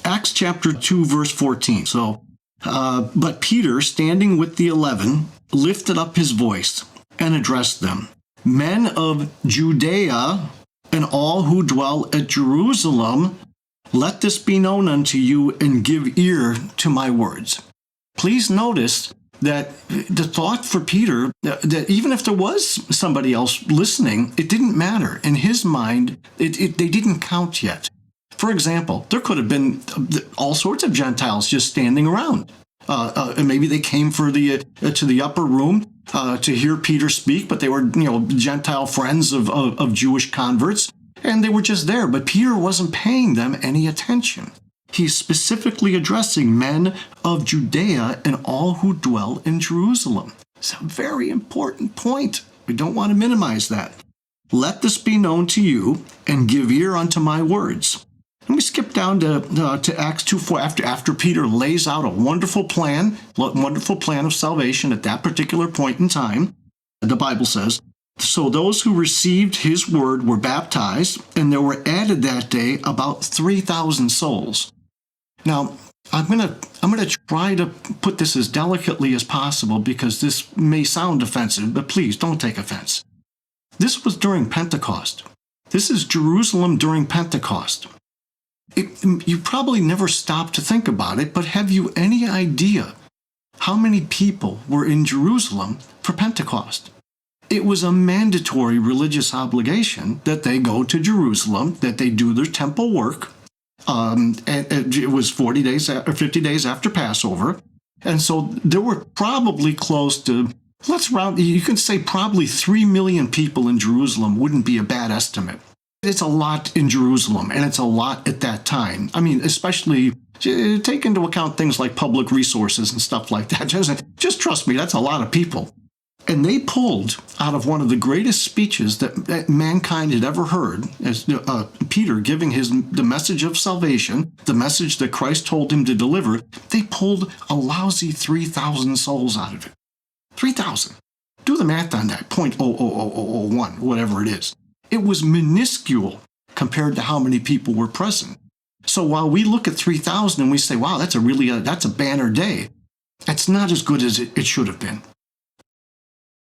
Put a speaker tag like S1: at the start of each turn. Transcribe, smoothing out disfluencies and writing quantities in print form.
S1: Acts chapter 2, verse 14. But Peter, standing with the 11, lifted up his voice and addressed them. Men of Judea and all who dwell at Jerusalem, let this be known unto you, and give ear to my words. Please notice that the thought for Peter, that even if there was somebody else listening, it didn't matter. In his mind, they didn't count yet. For example, there could have been all sorts of Gentiles just standing around. And maybe they came to the upper room to hear Peter speak, but they were Gentile friends of Jewish converts, and they were just there. But Peter wasn't paying them any attention. He's specifically addressing men of Judea and all who dwell in Jerusalem. It's a very important point. We don't want to minimize that. Let this be known to you, and give ear unto my words. And we skip down to Acts 2:4 after Peter lays out a wonderful plan of salvation at that particular point in time. The Bible says, so those who received his word were baptized, and there were added that day about 3,000 souls. Now, I'm gonna try to put this as delicately as possible because this may sound offensive, but please don't take offense. This was during Pentecost. This is Jerusalem during Pentecost. You probably never stopped to think about it, but have you any idea how many people were in Jerusalem for Pentecost? It was a mandatory religious obligation that they go to Jerusalem, that they do their temple work. And it was 40 days or 50 days after Passover. And so there were probably close to, you can say probably 3 million people in Jerusalem wouldn't be a bad estimate. It's a lot in Jerusalem, and it's a lot at that time. I mean, especially take into account things like public resources and stuff like that. Just trust me, that's a lot of people. And they pulled out of one of the greatest speeches that mankind had ever heard, as Peter giving the message of salvation, the message that Christ told him to deliver. They pulled a lousy 3,000 souls out of it. 3,000. Do the math on that, 0.00001, whatever it is. It was minuscule compared to how many people were present. So while we look at 3,000 and we say, wow, that's a banner day, it's not as good as it should have been.